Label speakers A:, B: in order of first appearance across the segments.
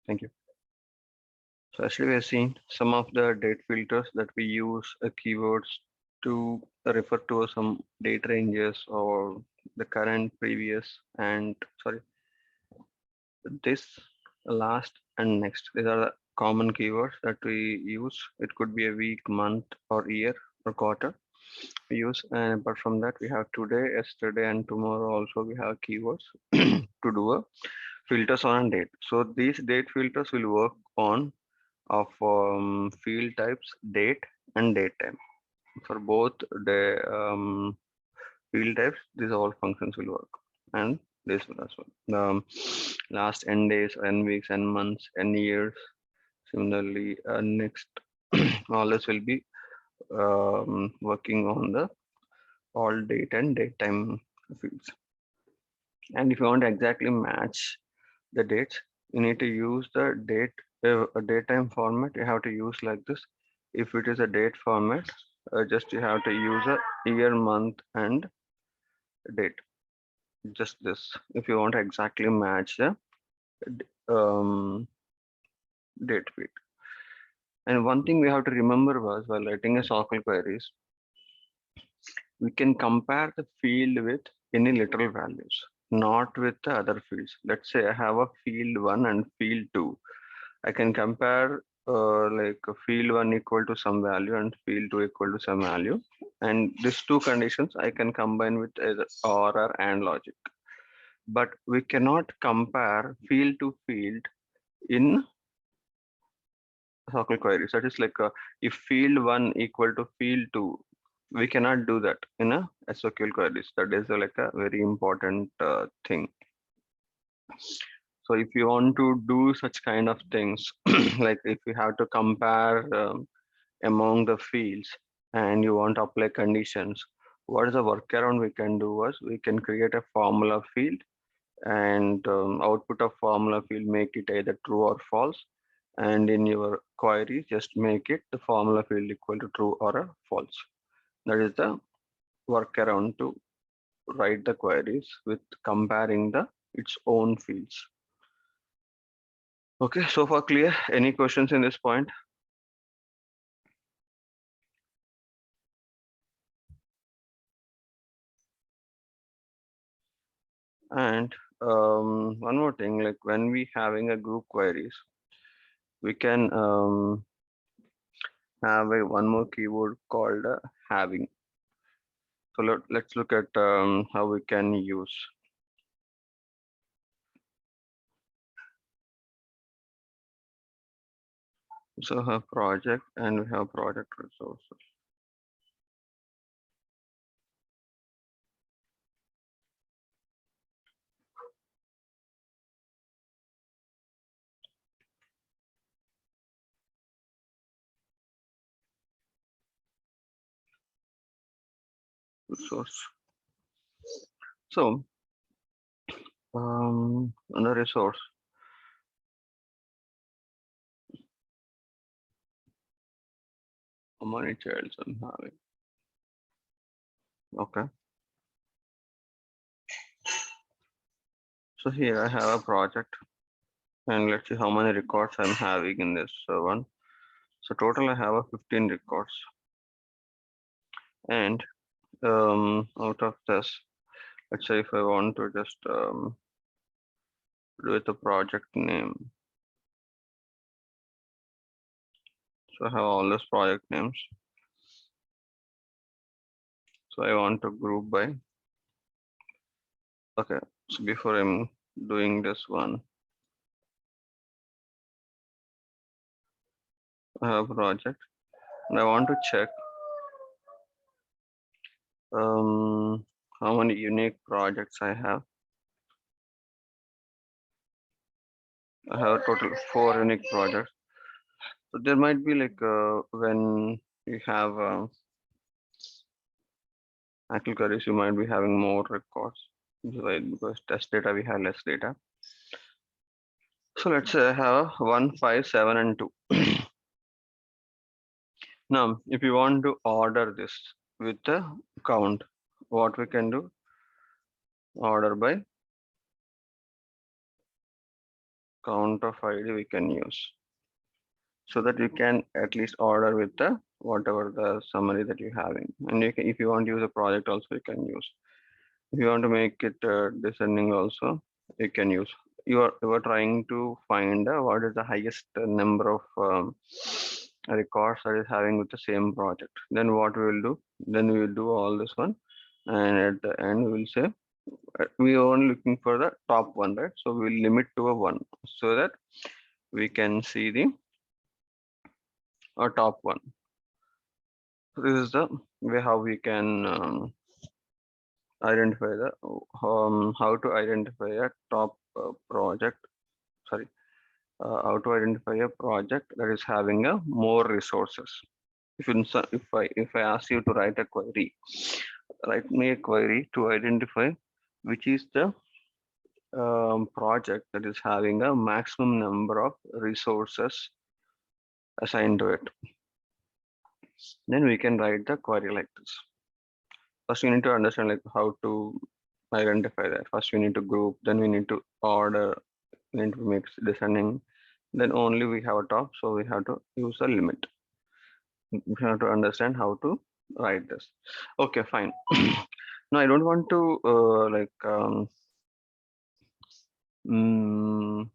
A: Thank you. So actually we have seen some of the date filters that we use keywords to refer to some date ranges or the current, previous, and sorry, this, last, and next. These are the common keywords that we use. It could be a week, month, or year, or quarter we use. And apart from that, we have today, yesterday, and tomorrow also we have keywords to do a filters on a date. So these date filters will work on of field types date and date time. For both the field types, these all functions will work, and this will as well. The last n days, n weeks, n months, n years. Similarly, next, all this will be working on the all date and date time fields. And if you want to exactly match the dates, you need to use the date, a datetime format. You have to use like this. If it is a date format, just you have to use a year, month, and date. Just this. If you want to exactly match the um, date field. And one thing we have to remember was while writing a SQL queries, we can compare the field with any literal values, not with the other fields. Let's say I have a field 1 and field 2. I can compare like field 1 equal to some value and field 2 equal to some value. And these two conditions I can combine with either or and logic. But we cannot compare field to field in SQL queries. That is like if field 1 equal to field 2, we cannot do that in a SQL queries. That is like a very important thing. So if you want to do such kind of things, like if you have to compare among the fields and you want to apply conditions, what is the workaround we can do was we can create a formula field and output of formula field, make it either true or false. And in your query, just make it the formula field equal to true or a false. That is the workaround to write the queries with comparing the its own fields. Okay, so far clear? Any questions in this point? And one more thing, like when we having a group queries, we can have a one more keyword called having. So let's look at how we can use. So have project and we have project resources. Resource. So under resource, how many childs I'm having? Okay. So here I have a project, and let's see how many records I'm having in this one. So total I have a 15 records, and out of this, let's say if I want to just do it the project name. So I have all those project names. So I want to group by. Okay, so before I'm doing this one, I have a project and I want to check how many unique projects I have. I have a total of 4 unique projects. So there might be like when you have actual queries, you might be having more records, right? Because test data we have less data. So let's say I have 1, 5, 7, and 2. Now, if you want to order this with the count, what we can do? Order by count of ID we can use, so that you can at least order with the whatever the summary that you're having. And you can, if you want to use a project also, you can use. If you want to make it descending also, you can use. You are trying to find what is the highest number of records that is having with the same project. Then what we will do? Then we will do all this one, and at the end we will say we are only looking for the top one, right? So we will limit to a one, so that we can see the top one. So this is the way how we can identify the how to identify a top project. Sorry, how to identify a project that is having a more resources. If I ask you to write a query, write me a query to identify which is the project that is having a maximum number of resources assigned to it, then we can write the query like this. First, you need to understand like how to identify that. First, we need to group, then we need to order, we need to mix descending, then only we have a top, so we have to use a limit. We have to understand how to write this. Okay, fine. No, I don't want to mm,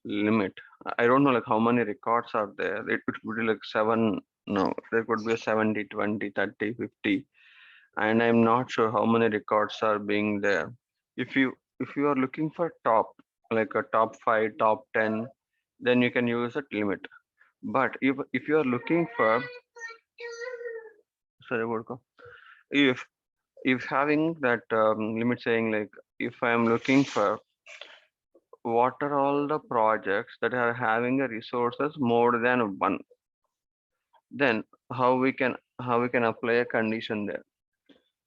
A: limit. I don't know like how many records are there. It could be like 7. No, there could be a 70, 20, 30, 50, and I'm not sure how many records are being there. If you are looking for top, like a top 5, top 10, then you can use a limit. But if you are looking for, sorry, if having that limit saying like, if I am looking for what are all the projects that are having a resources more than one, then how we can apply a condition there.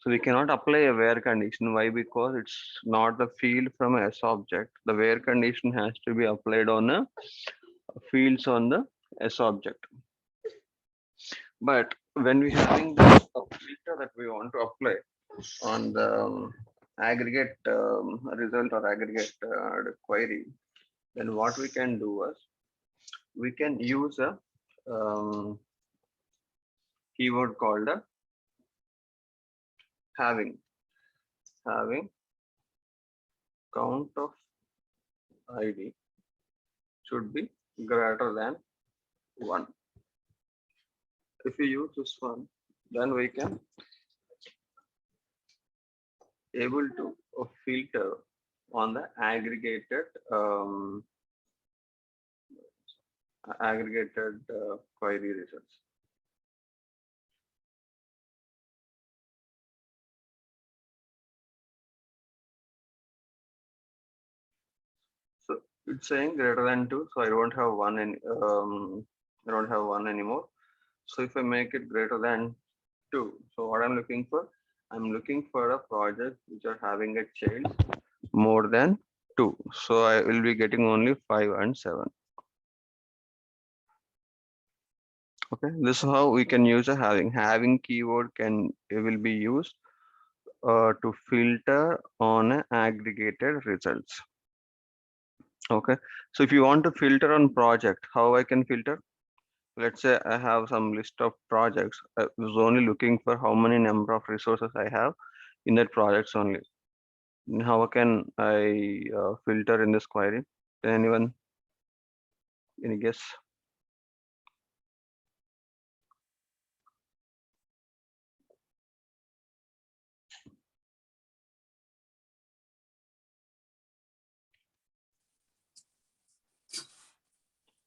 A: So we cannot apply a where condition. Why? Because it's not the field from a S object. The where condition has to be applied on a fields on the S object. But when we having the filter that we want to apply on the aggregate result or aggregate query, then what we can do is we can use a keyword called a having count of ID should be greater than 1. If we use this one, then we can able to filter on the aggregated query results. So it's saying greater than 2, so I don't have one I don't have one anymore. So if I make it greater than 2, so what I'm looking for a project which are having a child more than 2. So I will be getting only 5 and 7. Okay, this is how we can use a having keyword will be used to filter on aggregated results. Okay, so if you want to filter on project, how I can filter? Let's say I have some list of projects. I was only looking for how many number of resources I have in that projects only. How can I filter in this query? Anyone? Any guess?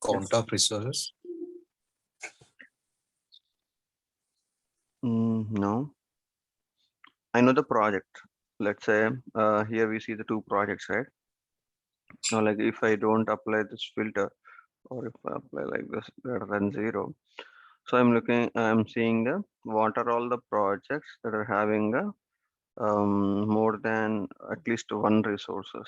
B: Count of resources.
A: No. I know the project. Let's say here we see the 2 projects, right? Now, like if I don't apply this filter, or if I apply like this greater than 0, so I'm seeing the what are all the projects that are having a more than at least 1 resources.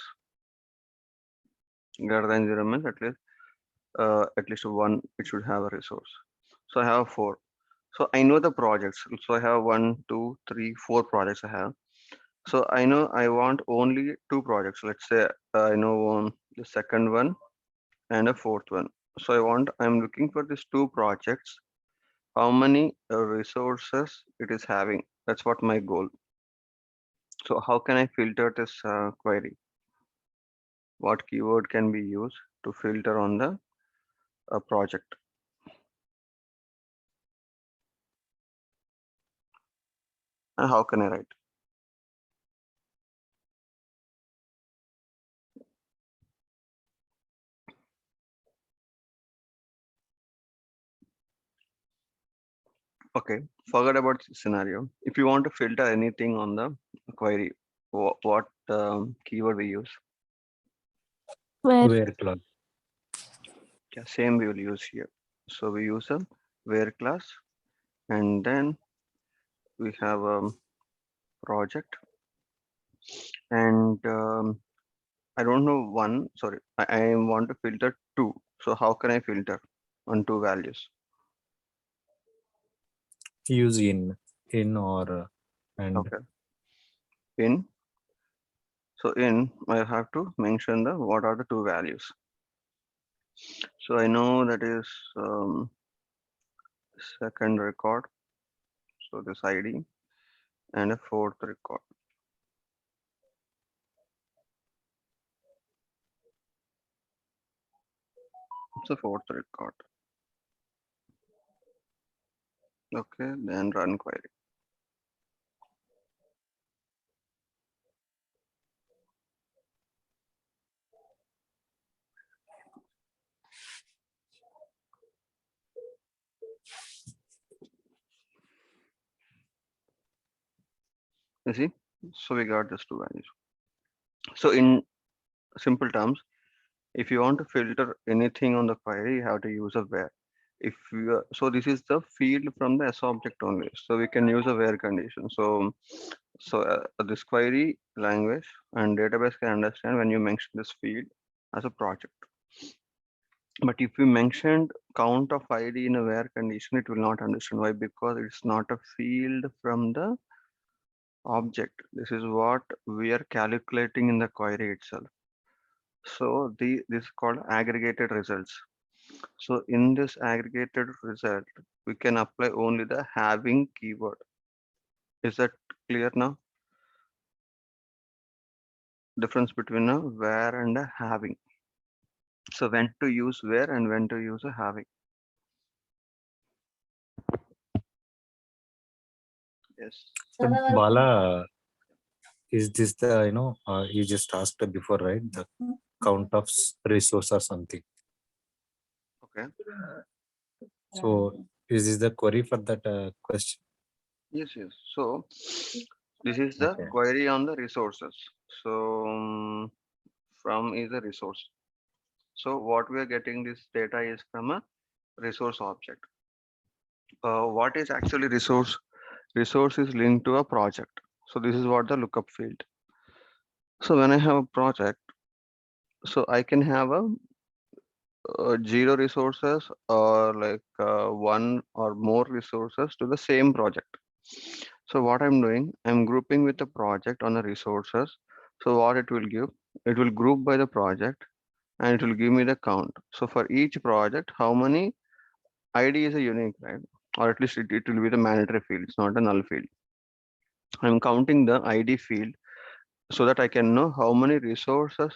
A: Greater than 0 means at least 1 it should have a resource. So I have 4. So I know the projects. So I have 1, 2, 3, 4 projects I have. So I know I want only 2 projects. Let's say I know the second one, and a fourth one. So I'm looking for these two projects, how many resources it is having. That's what my goal. So how can I filter this query? What keyword can be used to filter on the project? And how can I write? Okay, forget about the scenario. If you want to filter anything on the query, what keyword we use?
C: Where?
B: Where class?
A: Yeah, same we will use here. So we use a where class, and then we have a project, and I don't know one. Sorry, I want to filter two. So how can I filter on two values?
B: Use in or and
A: Okay, in. So in, I have to mention the what are the two values. So I know that is second record. So this ID and a fourth record. It's a fourth record. Okay, then run query. You see, so we got these two values. So in simple terms, if you want to filter anything on the query, you have to use a where. If you so this is the field from the S object only. So we can use a where condition. So this query language and database can understand when you mention this field as a project. But if you mentioned count of ID in a where condition, it will not understand. Why? Because it's not a field from the object. This is what we are calculating in the query itself. So this is called aggregated results. So in this aggregated result, we can apply only the having keyword. Is that clear now? Difference between a where and a having. So when to use where and when to use a having. Yes.
B: So Bala, is this the you just asked before, right? The count of resource or something.
A: Okay.
B: So is this the query for that question?
A: Yes, yes. So this is the
B: Okay.
A: query on the resources. So from is a resource. So what we are getting this data is from a resource object. What is actually resource? Resource is linked to a project. So this is what the lookup field. So when I have a project, so I can have a, zero resources or like one or more resources to the same project. So what I'm doing, I'm grouping with the project on the resources. So what it will give, it will group by the project and it will give me the count. So for each project, how many ID is a unique, right? Or at least it will be the mandatory field. It's not a null field. I'm counting the ID field so that I can know how many resources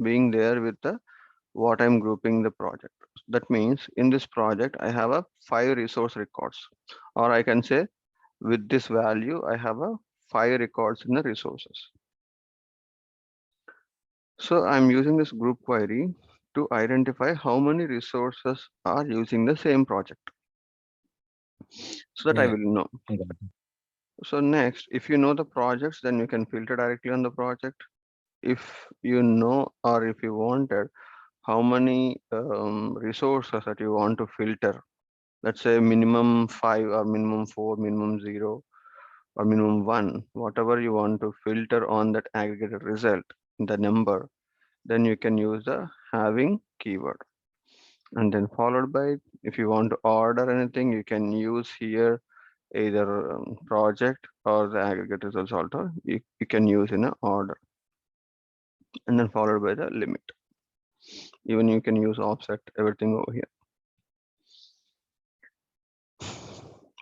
A: being there with the what I'm grouping the project. That means in this project, I have a 5 resource records, or I can say with this value, I have a 5 records in the resources. So I'm using this group query to identify how many resources are using the same project so that I
B: Yeah.
A: will know.
B: Got it.
A: So next, if you know the projects, then you can filter directly on the project. If you know, or if you wanted, how many resources that you want to filter, let's say minimum 5 or minimum 4, minimum 0 or minimum 1, whatever you want to filter on that aggregated result, the number, then you can use the having keyword. And then followed by, if you want to order anything, you can use here either project or the aggregate results also. You can use in an order, and then followed by the limit. Even you can use offset everything over here.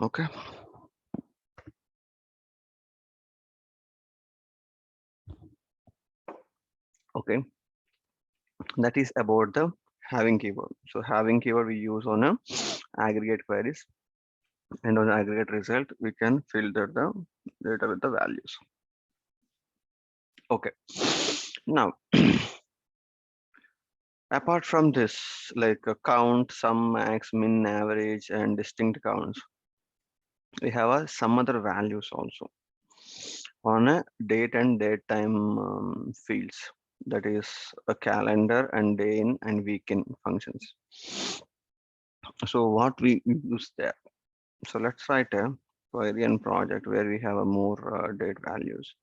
A: Okay. Okay. That is about the having keyword. So having keyword we use on a aggregate queries, and on the aggregate result we can filter the data with the values. Okay. Now apart from this, like a count, sum, max, min, average, and distinct counts, we have some other values also on a date and date time fields. That is a calendar and day in and week in functions. So what we use there? So let's write a query and project where we have a more date values.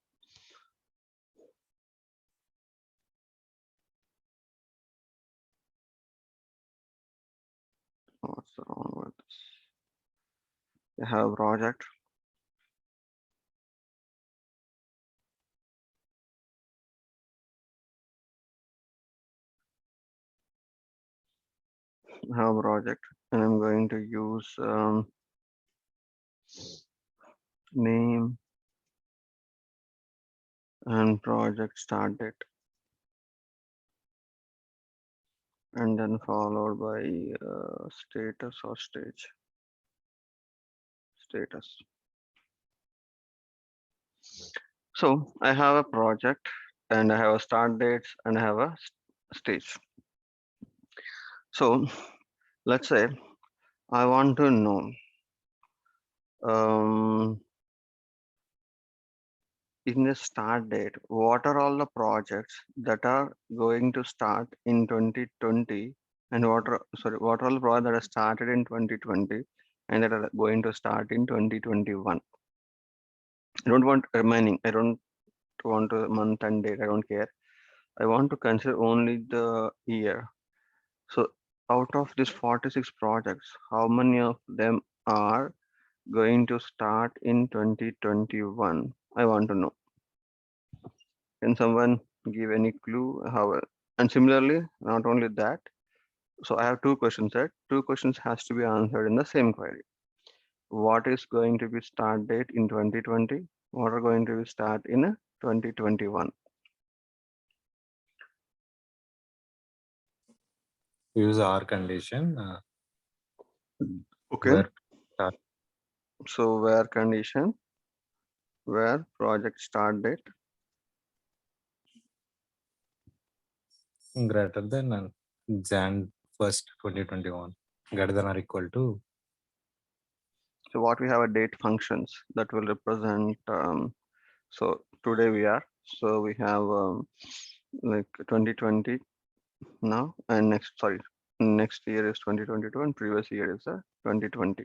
A: What's wrong with this? We have a project. Have a project, and I'm going to use name and project start date, and then followed by status or stage. Status. So I have a project and I have a start dates and I have a stage. So let's say I want to know in the start date, what are all the projects that are going to start in 2020 and what are all the projects that are started in 2020 and that are going to start in 2021. I don't want remaining. I don't want a month and date. I don't care. I want to consider only the year. So out of these 46 projects, how many of them are going to start in 2021? I want to know. Can someone give any clue how? And similarly, not only that, so I have two questions there. Two questions has to be answered in the same query. What is going to be start date in 2020? What are going to be start in 2021?
B: Use our condition.
A: Okay.
B: Where start
A: So where condition, where project start date
B: greater than Jan 1st, 2021, greater than or equal to.
A: So what we have a date functions that will represent. So today we are. So we have like 2020 now, and next year is 2022, and previous year is 2020.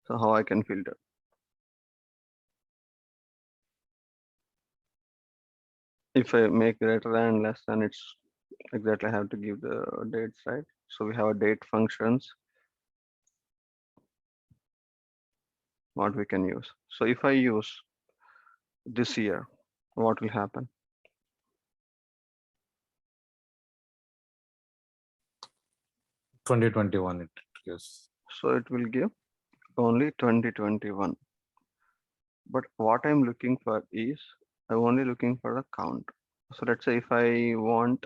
A: So how I can filter? If I make greater than less than, it's exactly I have to give the dates, right? So we have a date functions. What we can use. So if I use this year, what will happen?
B: $2021 it gives.
A: So it will give only 2021. But what I'm looking for is I'm only looking for the count. So let's say if I want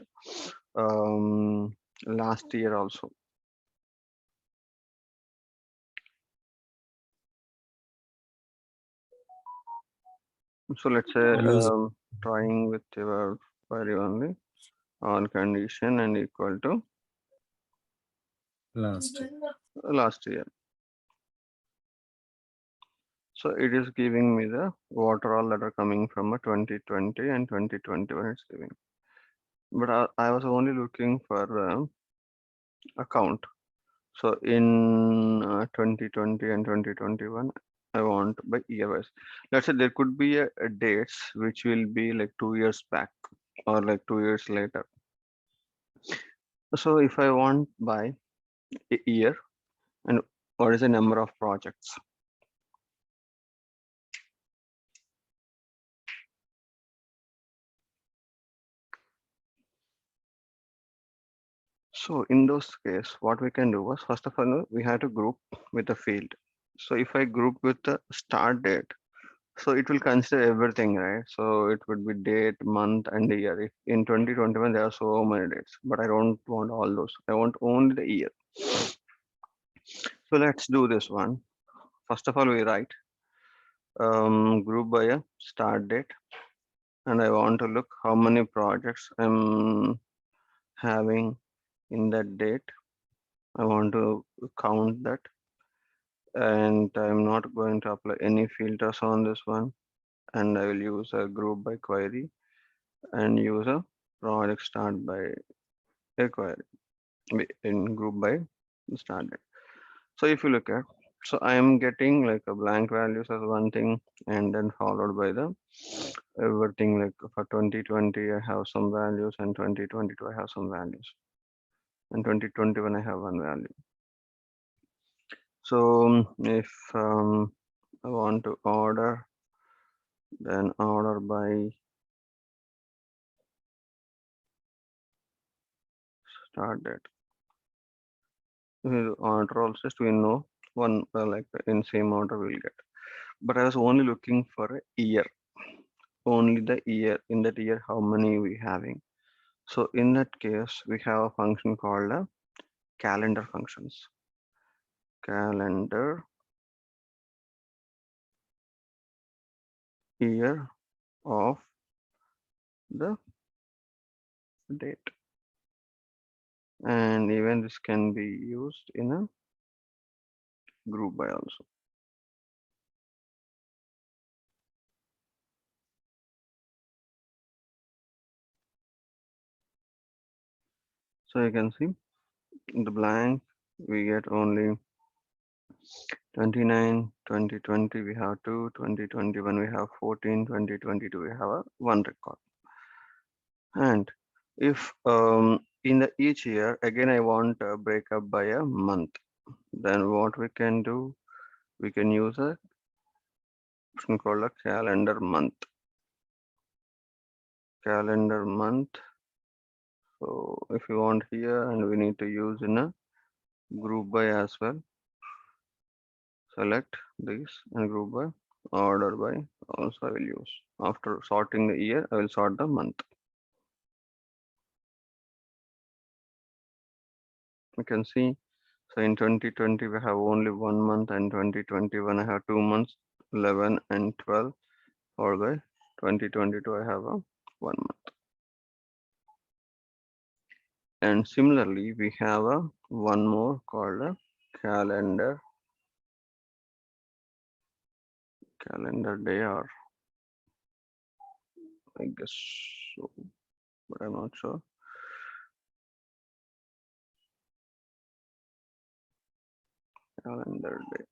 A: last year also. So let's say
B: Use
A: trying with your query only on condition and equal to
B: last.
A: last year. So it is giving me the what are all that are coming from a 2020 and 2021 it's giving. But I was only looking for account. So in 2020 and 2021, I want by year wise. Let's say there could be a dates which will be like 2 years back or like 2 years later. So if I want by a year and what is the number of projects? So in those case, what we can do was, first of all, we have to group with the field. So if I group with the start date, so it will consider everything, right? So it would be date, month, and the year. If in 2021 there are so many dates, but I don't want all those. I want only the year. So let's do this one. First of all, we write group by a start date, and I want to look how many projects I'm having in that date. I want to count that, and I'm not going to apply any filters on this one, and I will use a group by query and use a project start by a query in group by start date. So if you look at, so I am getting like a blank values as one thing, and then followed by the everything, like for 2020 I have some values, and 2022 I have some values, and 2021 I have one value. So if I want to order, then order by start date. Order also, we know one like in same order we'll get. But I was only looking for a year, only the year. In that year, how many we having? So in that case, we have a function called a calendar functions. Calendar year of the date. And even this can be used in a group by also. So you can see in the blank, we get only 29, 2020 we have 2, 2021 we have 14, 2022 we have a 1 record. And if in the each year, again I want a breakup by a month, then what we can do, we can use a option called a calendar month. Calendar month. So if you want here, and we need to use in a group by as well. Select this and group by, order by also I will use. After sorting the year, I will sort the month. You can see, so in 2020 we have only 1 month, and 2021 I have 2 months, 11 and 12, followed by 2022 I have a 1 month. And similarly, we have a one more called a calendar day, or I guess so, but I'm not sure. Calendar day.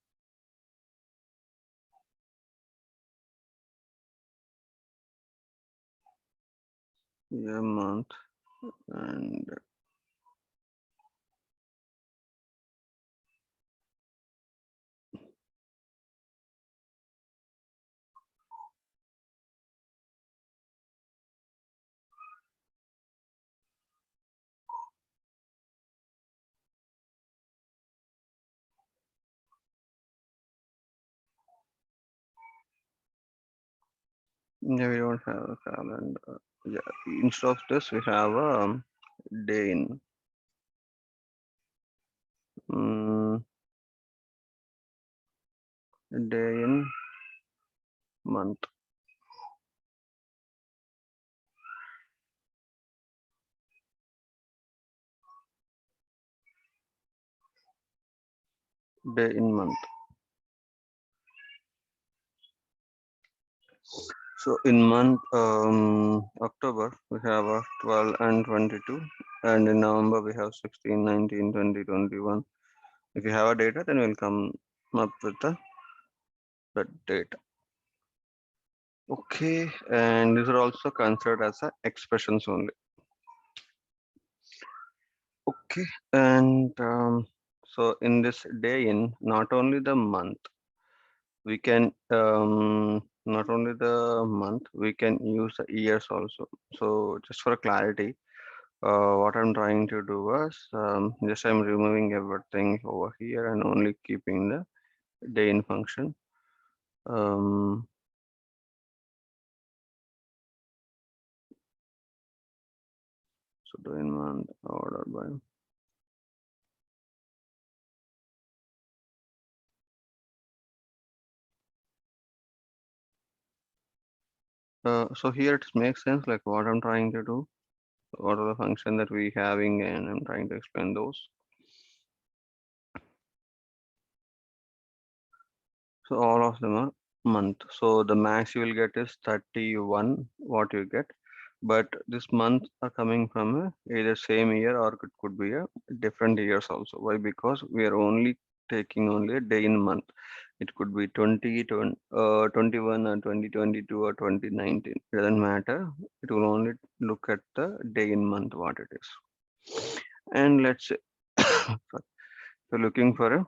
A: Yeah, month, and yeah, we don't have a calendar. Yeah, instead of this, we have a day in. Day in month. Day in month. So in month October we have a 12 and 22, and in November we have 16, 19, 20, 21. If you have a data, then we'll come up with the data. Okay, and these are also considered as a expressions only. Okay, and so in this day in, not only the month, we can not only the month, we can use the years also. So just for clarity, What I'm trying to do is just I'm removing everything over here and only keeping the day in function. Um, so day in month order by. So here it makes sense like what I'm trying to do, what are the function that we having, and I'm trying to explain those. So all of them are month. So the max you will get is 31, what you get. But this month are coming from either same year or it could be a different years also. Why? Because we are only taking only a day in month. It could be 21 or 2022 or 2019. It doesn't matter. It will only look at the day in month what it is. And let's say sorry, so looking for a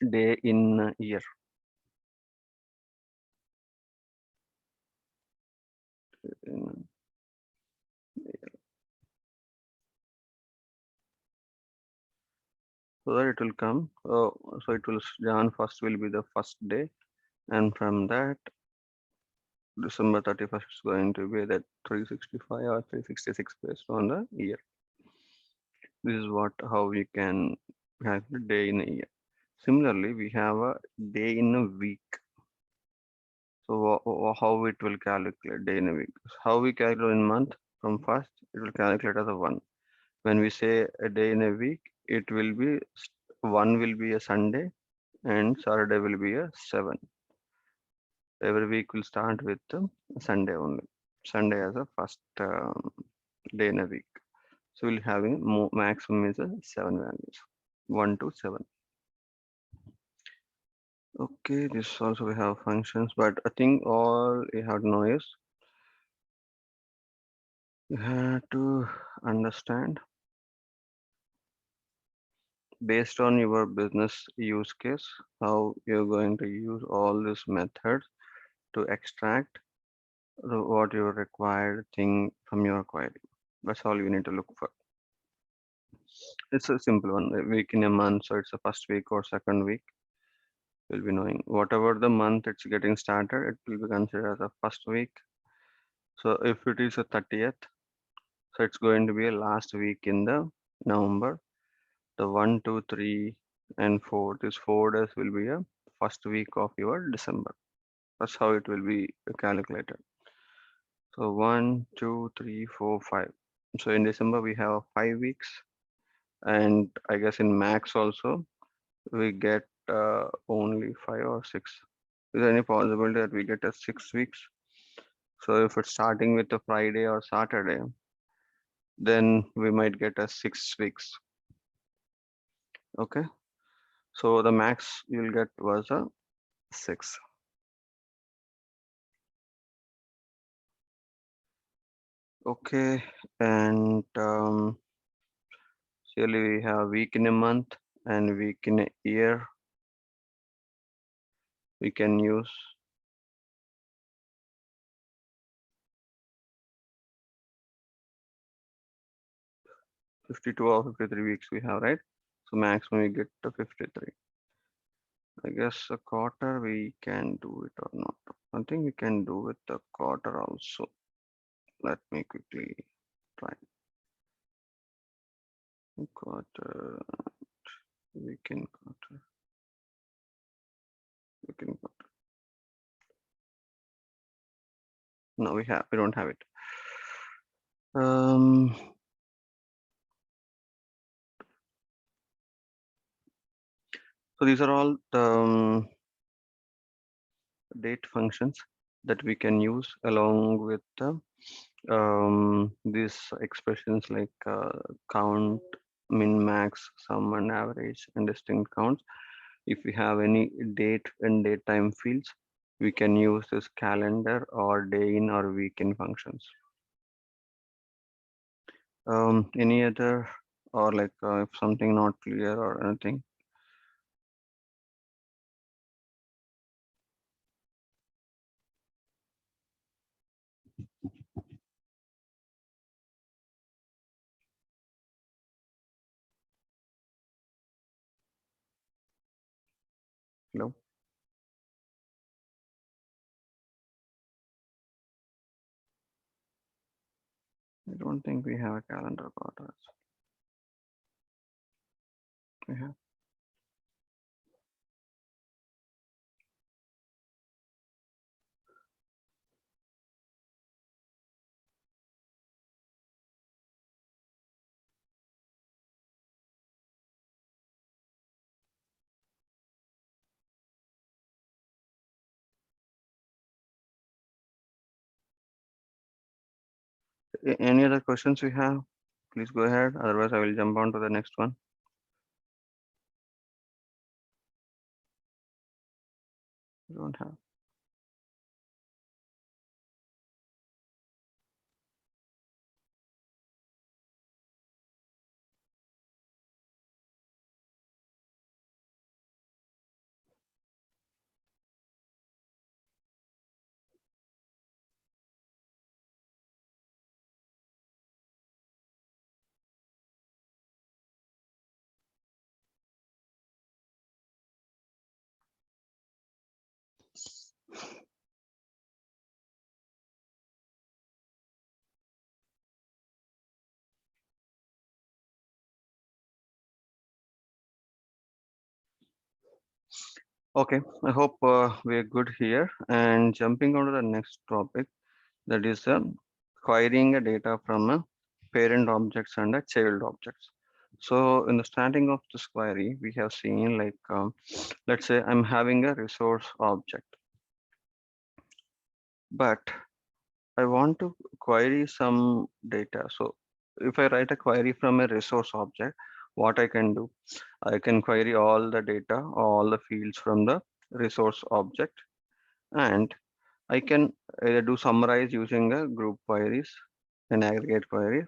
A: day in a year. In so that it will come. So it will Jan 1st will be the first day, and from that December 31st is going to be that 365 or 366 based on the year. This is what how we can have the day in a year. Similarly, we have a day in a week. So how it will calculate day in a week? How we calculate in month from first, it will calculate as a one. When we say a day in a week, it will be one will be a Sunday and Saturday will be a 7. Every week will start with Sunday only. Sunday as a first day in a week. So we'll having maximum is 7 values, 1 to 7. Okay, this also we have functions, but I think all you have to know is you have to understand based on your business use case how you're going to use all these methods to extract what your required thing from your query. That's all you need to look for. It's a simple one. A week in a month, so it's the first week or second week. You'll be knowing whatever the month it's getting started, it will be considered as a first week. So if it is a 30th, so it's going to be a last week in the November. The 1, 2, 3, and 4. This 4 days will be a first week of your December. That's how it will be calculated. So 1, 2, 3, 4, 5. So in December we have 5 weeks, and I guess in max also we get only 5 or 6. Is there any possibility that we get a 6 weeks? So if it's starting with a Friday or Saturday, then we might get a 6 weeks. Okay. So the max you'll get was a 6. Okay. And surely we have week in a month and week in a year. We can use 52 or 53 weeks we have, right? So maximum we get to 53. I guess a quarter we can do it or not. I think we can do with the quarter also. Let me quickly try. Quarter, weekend quarter, weekend quarter. No, we don't have it. So these are all the date functions that we can use along with these expressions like count, min, max, sum, and average, and distinct counts. If we have any date and date time fields, we can use this calendar or day in or week in functions. Any other or like if something not clear or anything? Hello. I don't think we have a calendar about us. We have. Any other questions we have? Please go ahead. Otherwise, I will jump on to the next one. We don't have. Okay, I hope we're good here. And jumping on to the next topic, that is querying a data from a parent objects and a child objects. So in the starting of this query, we have seen like, let's say I'm having a resource object, but I want to query some data. So if I write a query from a resource object, what I can do, I can query all the data, all the fields from the resource object, and I can either do summarize using a group queries and aggregate queries.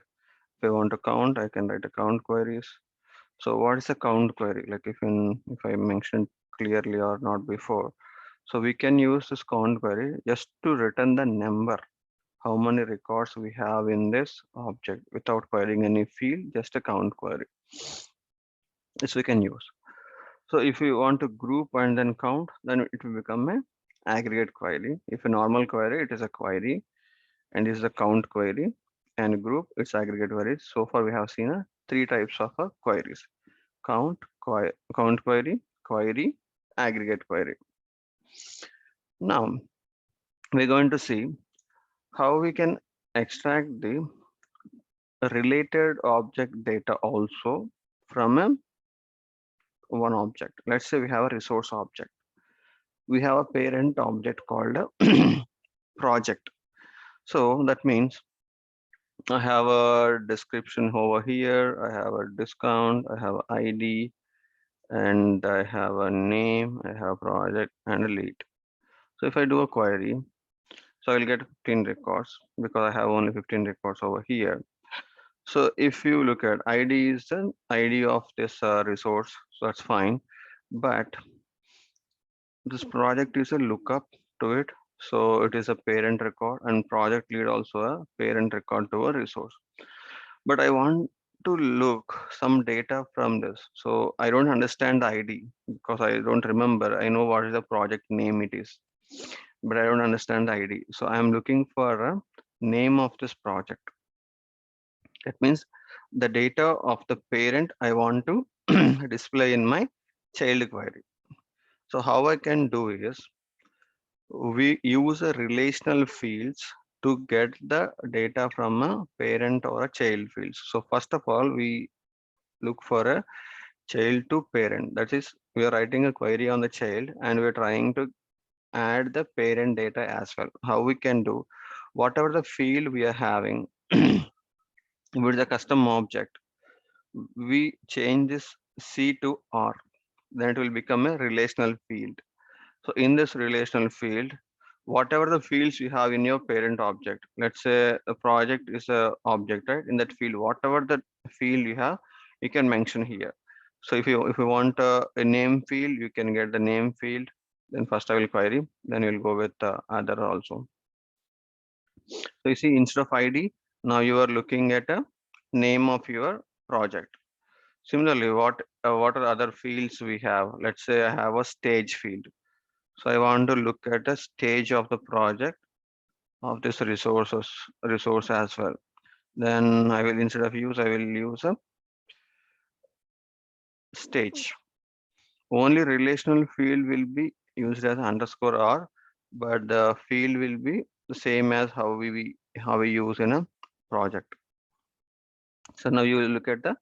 A: If I want to count, I can write a count queries. So what is a count query? Like if I mentioned clearly or not before. So we can use this count query just to return the number, how many records we have in this object without querying any field, just a count query. This we can use. So if you want to group and then count, then it will become a aggregate query. If a normal query, it is a query, and is a count query, and group, it's aggregate queries. So far we have seen three types of queries: count query, query, aggregate query. Now we're going to see how we can extract the related object data also from one object. Let's say we have a resource object. We have a parent object called a project. So that means I have a description over here, I have a discount, I have ID, and I have a name, I have a project and a lead. So if I do a query, so I'll get 15 records because I have only 15 records over here. So if you look at ID is the ID of this resource, so that's fine. But this project is a lookup to it. So it is a parent record, and project lead also a parent record to a resource. But I want to look some data from this. So I don't understand the ID because I don't remember. I know what is the project name it is, but I don't understand the ID. So I am looking for a name of this project. That means the data of the parent I want to display in my child query. So how I can do is we use a relational fields to get the data from a parent or a child fields. So first of all, we look for a child to parent. That is, we are writing a query on the child and we're trying to add the parent data as well. How we can do, whatever the field we are having with the custom object, we change this C to R, then it will become a relational field. So in this relational field, whatever the fields you have in your parent object, let's say a project is a object, right? In that field, whatever the field you have, you can mention here. So if you want a name field, you can get the name field. Then first I will query, then you'll go with the other also. So you see, instead of ID, now you are looking at a name of your project. Similarly, what are other fields we have? Let's say I have a stage field. So I want to look at the stage of the project of this resource as well. Then I will, instead of use, I will use a stage. Only relational field will be used as underscore R, but the field will be the same as how we use in a project. So now you will look at the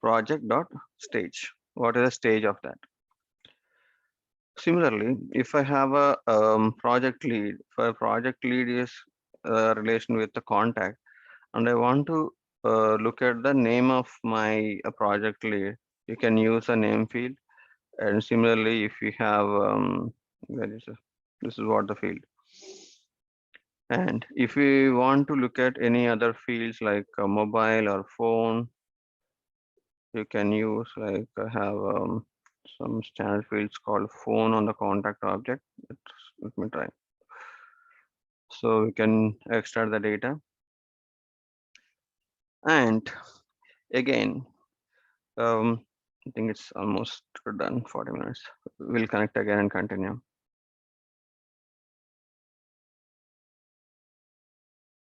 A: project dot stage. What is the stage of that? Similarly, if I have a project lead, if a project lead is a relation with the contact, and I want to look at the name of my project lead, you can use a name field. And similarly, if you have this is what the field. And if we want to look at any other fields like mobile or phone, you can use like have some standard fields called phone on the contact object. Let me try. So we can extract the data. And again, I think it's almost done, 40 minutes. We'll connect again and continue.